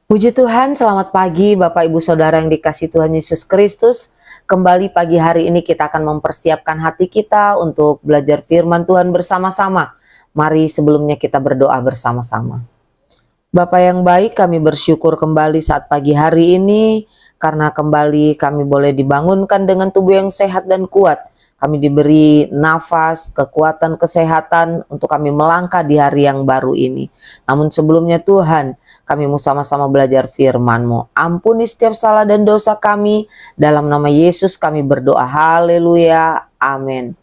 Puji Tuhan, selamat pagi Bapak Ibu Saudara yang dikasihi Tuhan Yesus Kristus. Kembali pagi hari ini kita akan mempersiapkan hati kita untuk belajar firman Tuhan bersama-sama. Mari sebelumnya kita berdoa bersama-sama. Bapa yang baik, kami bersyukur kembali saat pagi hari ini karena kembali kami boleh dibangunkan dengan tubuh yang sehat dan kuat. Kami diberi nafas, kekuatan, kesehatan untuk kami melangkah di hari yang baru ini. Namun sebelumnya Tuhan, kami mau sama-sama belajar firman-Mu. Ampuni setiap salah dan dosa kami. Dalam nama Yesus kami berdoa. Haleluya. Amin.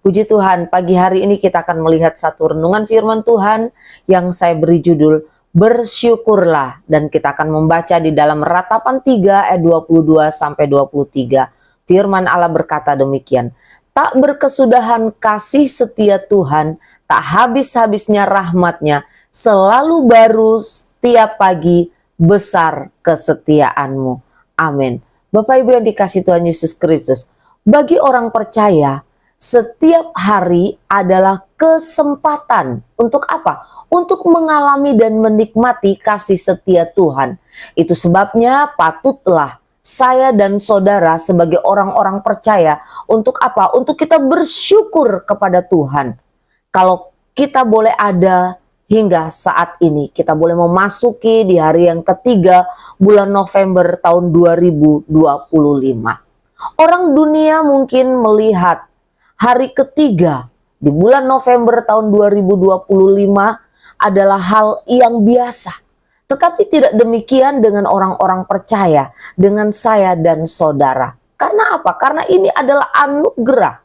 Puji Tuhan, pagi hari ini kita akan melihat satu renungan firman Tuhan yang saya beri judul Bersyukurlah. Dan kita akan membaca di dalam Ratapan 3 ayat 22 sampai 23. Firman Allah berkata demikian, tak berkesudahan kasih setia Tuhan, tak habis-habisnya rahmat-Nya, selalu baru setiap pagi, besar kesetiaan-Mu. Amin. Bapak Ibu yang dikasihi Tuhan Yesus Kristus, bagi orang percaya, setiap hari adalah kesempatan untuk apa? Untuk mengalami dan menikmati kasih setia Tuhan. Itu sebabnya patutlah saya dan saudara sebagai orang-orang percaya untuk apa? Untuk kita bersyukur kepada Tuhan. Kalau kita boleh ada hingga saat ini, kita boleh memasuki di hari yang ketiga bulan November tahun 2025. Orang dunia mungkin melihat hari ketiga di bulan November tahun 2025 adalah hal yang biasa. Tetapi tidak demikian dengan orang-orang percaya, dengan saya dan saudara. Karena apa? Karena ini adalah anugerah.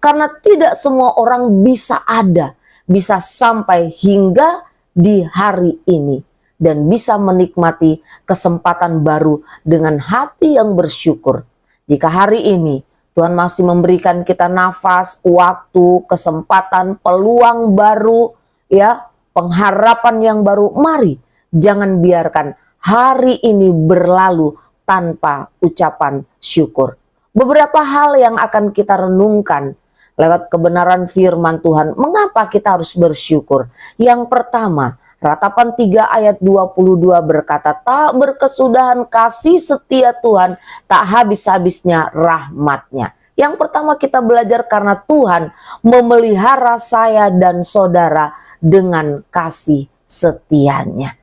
Karena tidak semua orang bisa ada, bisa sampai hingga di hari ini. Dan bisa menikmati kesempatan baru dengan hati yang bersyukur. Jika hari ini Tuhan masih memberikan kita nafas, waktu, kesempatan, peluang baru, ya, pengharapan yang baru, mari. Jangan biarkan hari ini berlalu tanpa ucapan syukur. Beberapa hal yang akan kita renungkan lewat kebenaran firman Tuhan. Mengapa kita harus bersyukur? Yang pertama, Ratapan 3 ayat 22 berkata, tak berkesudahan kasih setia Tuhan, tak habis-habisnya rahmat-Nya. Yang pertama kita belajar karena Tuhan memelihara saya dan saudara dengan kasih setianya.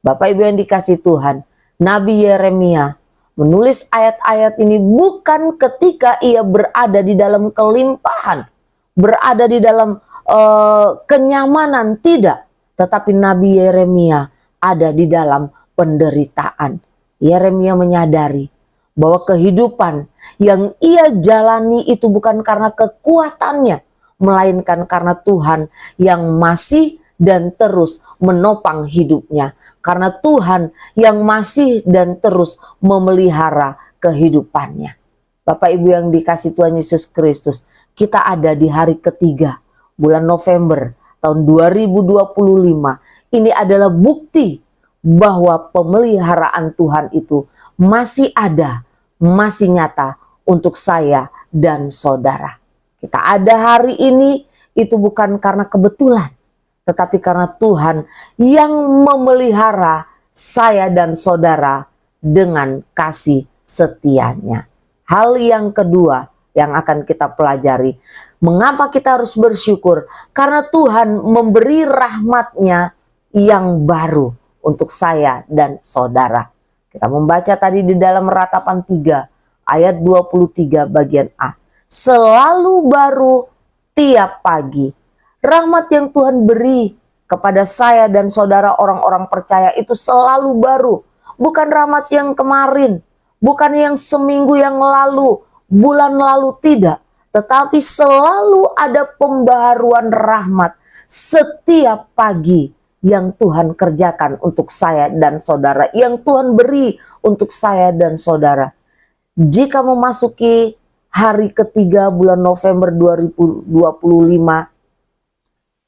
Bapak Ibu yang dikasihi Tuhan, Nabi Yeremia menulis ayat-ayat ini bukan ketika ia berada di dalam kelimpahan, berada di dalam kenyamanan, tidak. Tetapi Nabi Yeremia ada di dalam penderitaan. Yeremia menyadari bahwa kehidupan yang ia jalani itu bukan karena kekuatannya, melainkan karena Tuhan yang masih dan terus menopang hidupnya. Karena Tuhan yang masih dan terus memelihara kehidupannya. Bapak Ibu yang dikasihi Tuhan Yesus Kristus, kita ada di hari ketiga bulan November tahun 2025. Ini adalah bukti bahwa pemeliharaan Tuhan itu masih ada, masih nyata untuk saya dan saudara. Kita ada hari ini itu bukan karena kebetulan, tetapi karena Tuhan yang memelihara saya dan saudara dengan kasih setianya. Hal yang kedua yang akan kita pelajari, mengapa kita harus bersyukur? Karena Tuhan memberi rahmat-Nya yang baru untuk saya dan saudara. Kita membaca tadi di dalam Ratapan 3 ayat 23 bagian A. Selalu baru tiap pagi. Rahmat yang Tuhan beri kepada saya dan saudara orang-orang percaya itu selalu baru. Bukan rahmat yang kemarin, bukan yang seminggu yang lalu, bulan lalu, tidak. Tetapi selalu ada pembaharuan rahmat setiap pagi yang Tuhan kerjakan untuk saya dan saudara, yang Tuhan beri untuk saya dan saudara. Jika memasuki hari ketiga bulan November 2025,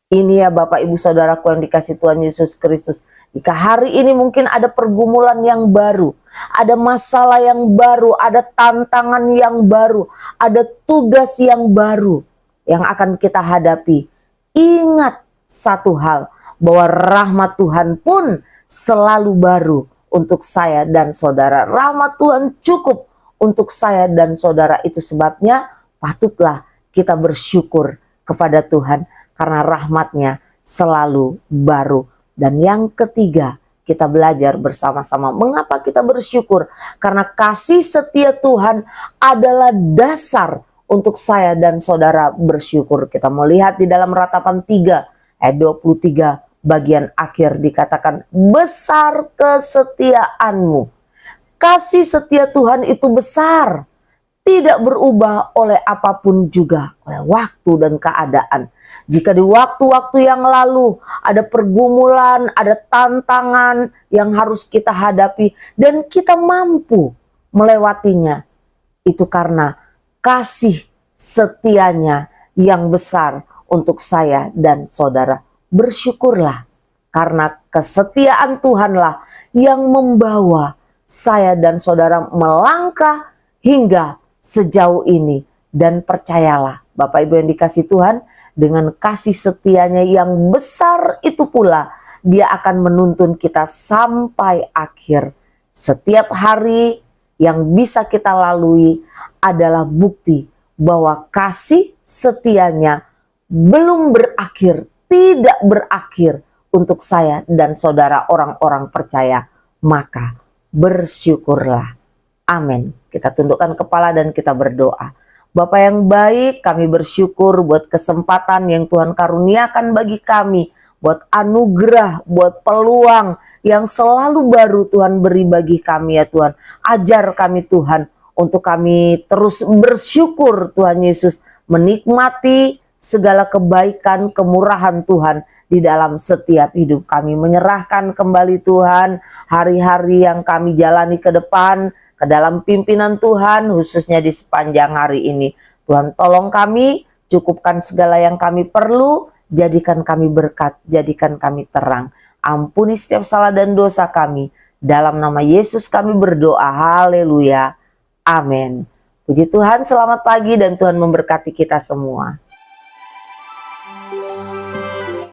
ini ya Bapak Ibu Saudaraku yang dikasihi Tuhan Yesus Kristus. Jika hari ini mungkin ada pergumulan yang baru, ada masalah yang baru, ada tantangan yang baru, ada tugas yang baru yang akan kita hadapi. Ingat satu hal, bahwa rahmat Tuhan pun selalu baru untuk saya dan saudara. Rahmat Tuhan cukup untuk saya dan saudara. Itu sebabnya patutlah kita bersyukur kepada Tuhan karena rahmatnya selalu baru. Dan yang ketiga, kita belajar bersama-sama mengapa kita bersyukur. Karena kasih setia Tuhan adalah dasar untuk saya dan saudara bersyukur. Kita mau lihat di dalam Ratapan 3 ayat 23 bagian akhir dikatakan, besar kesetiaanmu. Kasih setia Tuhan itu besar, tidak berubah oleh apapun juga, oleh waktu dan keadaan. Jika di waktu-waktu yang lalu ada pergumulan, ada tantangan yang harus kita hadapi dan kita mampu melewatinya, itu karena kasih setianya yang besar untuk saya dan saudara. Bersyukurlah karena kesetiaan Tuhanlah yang membawa saya dan saudara melangkah hingga sejauh ini. Dan percayalah Bapak Ibu yang dikasih Tuhan, dengan kasih setianya yang besar itu pula Dia akan menuntun kita sampai akhir. Setiap hari yang bisa kita lalui adalah bukti bahwa kasih setianya belum berakhir, tidak berakhir untuk saya dan saudara orang-orang percaya. Maka bersyukurlah. Amin. Kita tundukkan kepala dan kita berdoa. Bapa yang baik, kami bersyukur buat kesempatan yang Tuhan karuniakan bagi kami, buat anugerah, buat peluang yang selalu baru Tuhan beri bagi kami ya Tuhan. Ajar kami Tuhan untuk kami terus bersyukur Tuhan Yesus, menikmati segala kebaikan, kemurahan Tuhan di dalam setiap hidup kami. Menyerahkan kembali Tuhan hari-hari yang kami jalani ke depan, ke dalam pimpinan Tuhan, khususnya di sepanjang hari ini. Tuhan tolong kami, cukupkan segala yang kami perlu, jadikan kami berkat, jadikan kami terang. Ampuni setiap salah dan dosa kami. Dalam nama Yesus kami berdoa, haleluya, amin. Puji Tuhan, selamat pagi dan Tuhan memberkati kita semua.